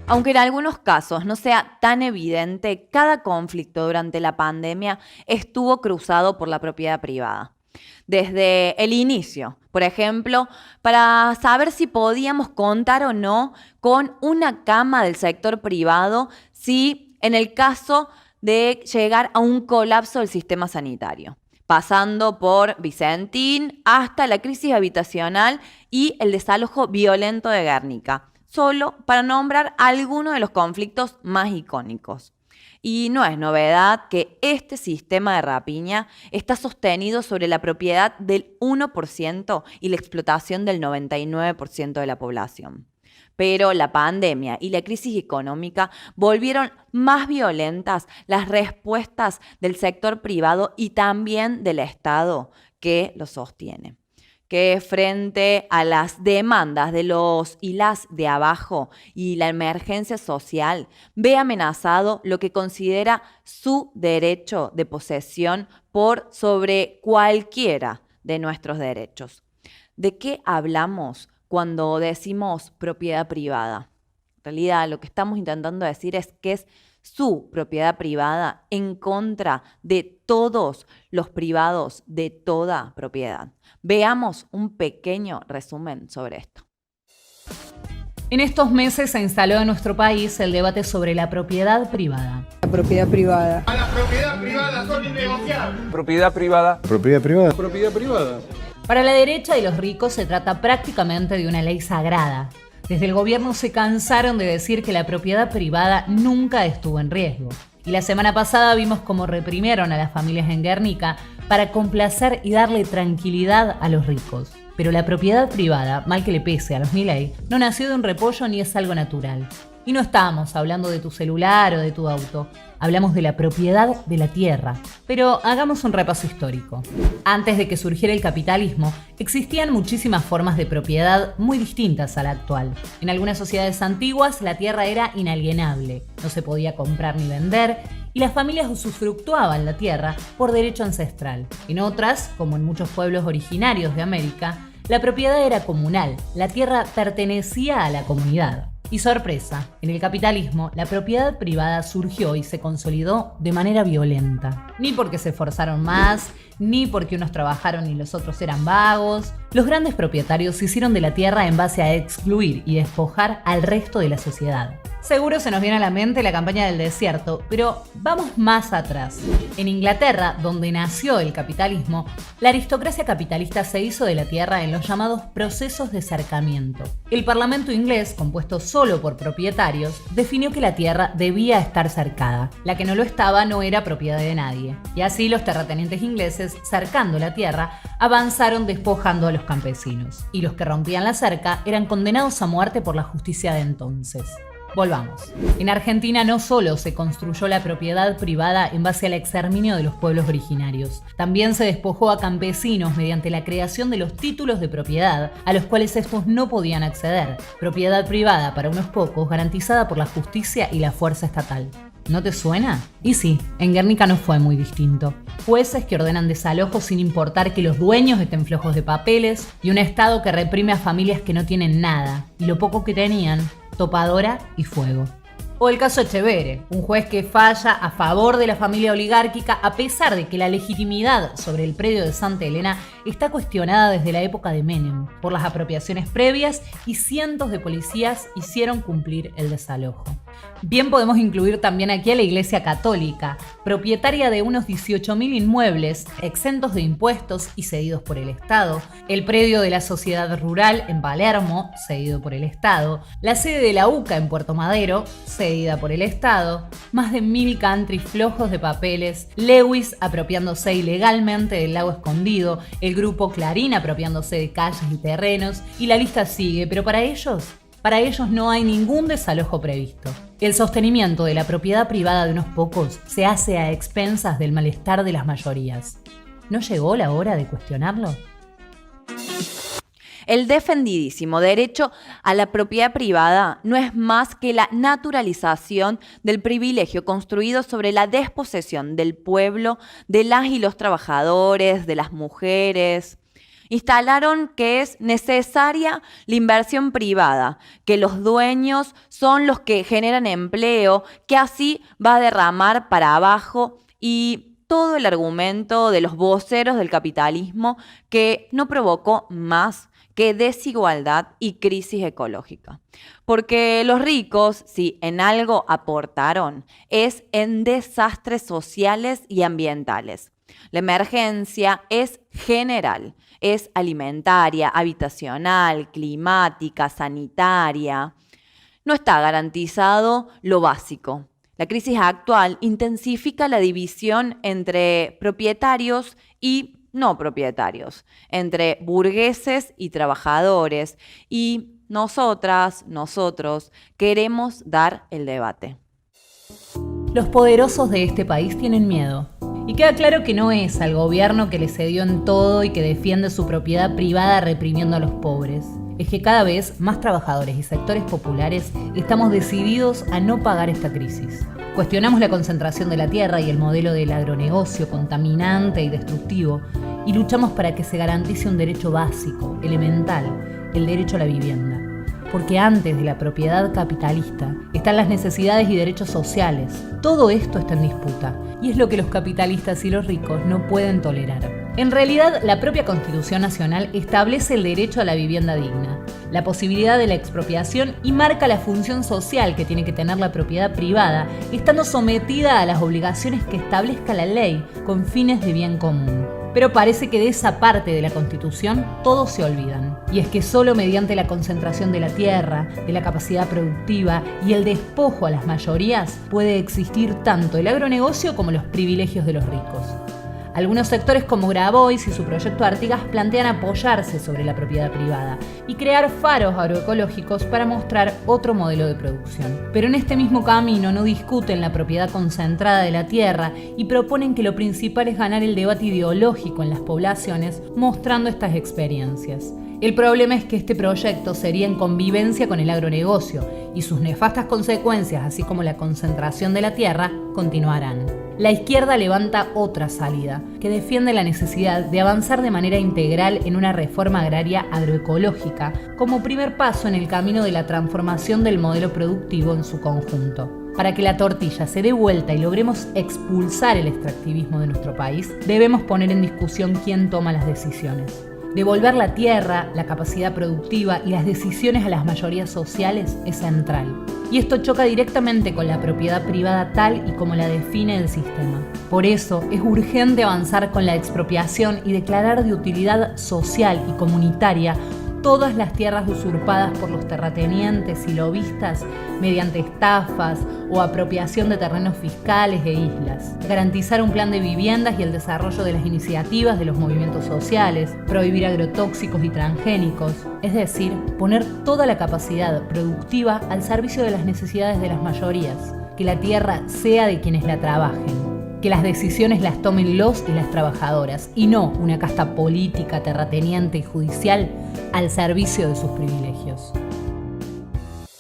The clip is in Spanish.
Aunque en algunos casos no sea tan evidente, cada conflicto durante la pandemia estuvo cruzado por la propiedad privada. Desde el inicio, por ejemplo, para saber si podíamos contar o no con una cama del sector privado, si en el caso de llegar a un colapso del sistema sanitario, pasando por Vicentín hasta la crisis habitacional y el desalojo violento de Guernica, solo para nombrar algunos de los conflictos más icónicos. Y no es novedad que este sistema de rapiña está sostenido sobre la propiedad del 1% y la explotación del 99% de la población. Pero la pandemia y la crisis económica volvieron más violentas las respuestas del sector privado y también del Estado que lo sostiene, que frente a las demandas de los y las de abajo y la emergencia social, ve amenazado lo que considera su derecho de posesión por sobre cualquiera de nuestros derechos. ¿De qué hablamos cuando decimos propiedad privada? En realidad, lo que estamos intentando decir es que es su propiedad privada en contra de todos los privados de toda propiedad. Veamos un pequeño resumen sobre esto. En estos meses se instaló en nuestro país el debate sobre la propiedad privada. La propiedad privada. A la propiedad privada son innegociables. Propiedad privada. Propiedad privada. Propiedad privada. Para la derecha y los ricos se trata prácticamente de una ley sagrada. Desde el gobierno se cansaron de decir que la propiedad privada nunca estuvo en riesgo. Y la semana pasada vimos cómo reprimieron a las familias en Guernica para complacer y darle tranquilidad a los ricos. Pero la propiedad privada, mal que le pese a los Milei, no nació de un repollo ni es algo natural. Y no estábamos hablando de tu celular o de tu auto. Hablamos de la propiedad de la tierra. Pero hagamos un repaso histórico. Antes de que surgiera el capitalismo, existían muchísimas formas de propiedad muy distintas a la actual. En algunas sociedades antiguas, la tierra era inalienable. No se podía comprar ni vender, y las familias usufructuaban la tierra por derecho ancestral. En otras, como en muchos pueblos originarios de América, la propiedad era comunal. La tierra pertenecía a la comunidad. Y sorpresa, en el capitalismo, la propiedad privada surgió y se consolidó de manera violenta. Ni porque se esforzaron más, ni porque unos trabajaron y los otros eran vagos. Los grandes propietarios hicieron de la tierra en base a excluir y despojar al resto de la sociedad. Seguro se nos viene a la mente la campaña del desierto, pero vamos más atrás. En Inglaterra, donde nació el capitalismo, la aristocracia capitalista se hizo de la tierra en los llamados procesos de cercamiento. El parlamento inglés, compuesto solo por propietarios, definió que la tierra debía estar cercada. La que no lo estaba no era propiedad de nadie. Y así los terratenientes ingleses, cercando la tierra, avanzaron despojando a los campesinos. Y los que rompían la cerca eran condenados a muerte por la justicia de entonces. Volvamos. En Argentina no solo se construyó la propiedad privada en base al exterminio de los pueblos originarios, también se despojó a campesinos mediante la creación de los títulos de propiedad a los cuales estos no podían acceder. Propiedad privada para unos pocos, garantizada por la justicia y la fuerza estatal. ¿No te suena? Y sí, en Guernica no fue muy distinto. Jueces que ordenan desalojos sin importar que los dueños estén flojos de papeles y un Estado que reprime a familias que no tienen nada y lo poco que tenían, topadora y fuego. O el caso Echeverre, un juez que falla a favor de la familia oligárquica a pesar de que la legitimidad sobre el predio de Santa Elena está cuestionada desde la época de Menem por las apropiaciones previas y cientos de policías hicieron cumplir el desalojo. Bien podemos incluir también aquí a la Iglesia Católica, propietaria de unos 18.000 inmuebles exentos de impuestos y cedidos por el Estado, el predio de la Sociedad Rural en Palermo, cedido por el Estado, la sede de la UCA en Puerto Madero, cedida por el Estado, más de 1.000 country flojos de papeles, Lewis apropiándose ilegalmente del lago escondido, el grupo Clarín apropiándose de calles y terrenos, y la lista sigue, pero para ellos no hay ningún desalojo previsto. El sostenimiento de la propiedad privada de unos pocos se hace a expensas del malestar de las mayorías. ¿No llegó la hora de cuestionarlo? El defendidísimo derecho a la propiedad privada no es más que la naturalización del privilegio construido sobre la desposesión del pueblo, de las y los trabajadores, de las mujeres. Instalaron que es necesaria la inversión privada, que los dueños son los que generan empleo, que así va a derramar para abajo, y todo el argumento de los voceros del capitalismo que no provocó más que desigualdad y crisis ecológica. Porque los ricos, si en algo aportaron, es en desastres sociales y ambientales. La emergencia es general, es alimentaria, habitacional, climática, sanitaria. No está garantizado lo básico. La crisis actual intensifica la división entre propietarios y no propietarios, entre burgueses y trabajadores, y nosotros queremos dar el debate. Los poderosos de este país tienen miedo. Y queda claro que no es al gobierno que le cedió en todo y que defiende su propiedad privada reprimiendo a los pobres. Es que cada vez más trabajadores y sectores populares estamos decididos a no pagar esta crisis. Cuestionamos la concentración de la tierra y el modelo del agronegocio contaminante y destructivo y luchamos para que se garantice un derecho básico, elemental, el derecho a la vivienda. Porque antes de la propiedad capitalista están las necesidades y derechos sociales. Todo esto está en disputa y es lo que los capitalistas y los ricos no pueden tolerar. En realidad, la propia Constitución Nacional establece el derecho a la vivienda digna, la posibilidad de la expropiación y marca la función social que tiene que tener la propiedad privada, estando sometida a las obligaciones que establezca la ley con fines de bien común. Pero parece que de esa parte de la Constitución todos se olvidan. Y es que solo mediante la concentración de la tierra, de la capacidad productiva y el despojo a las mayorías puede existir tanto el agronegocio como los privilegios de los ricos. Algunos sectores como Grabois y su proyecto Artigas plantean apoyarse sobre la propiedad privada y crear faros agroecológicos para mostrar otro modelo de producción. Pero en este mismo camino no discuten la propiedad concentrada de la tierra y proponen que lo principal es ganar el debate ideológico en las poblaciones mostrando estas experiencias. El problema es que este proyecto sería en convivencia con el agronegocio y sus nefastas consecuencias, así como la concentración de la tierra, continuarán. La izquierda levanta otra salida, que defiende la necesidad de avanzar de manera integral en una reforma agraria agroecológica como primer paso en el camino de la transformación del modelo productivo en su conjunto. Para que la tortilla se dé vuelta y logremos expulsar el extractivismo de nuestro país, debemos poner en discusión quién toma las decisiones. Devolver la tierra, la capacidad productiva y las decisiones a las mayorías sociales es central. Y esto choca directamente con la propiedad privada tal y como la define el sistema. Por eso es urgente avanzar con la expropiación y declarar de utilidad social y comunitaria todas las tierras usurpadas por los terratenientes y lobistas mediante estafas o apropiación de terrenos fiscales e islas. Garantizar un plan de viviendas y el desarrollo de las iniciativas de los movimientos sociales, prohibir agrotóxicos y transgénicos, es decir, poner toda la capacidad productiva al servicio de las necesidades de las mayorías, que la tierra sea de quienes la trabajen. Que las decisiones las tomen los y las trabajadoras y no una casta política, terrateniente y judicial al servicio de sus privilegios.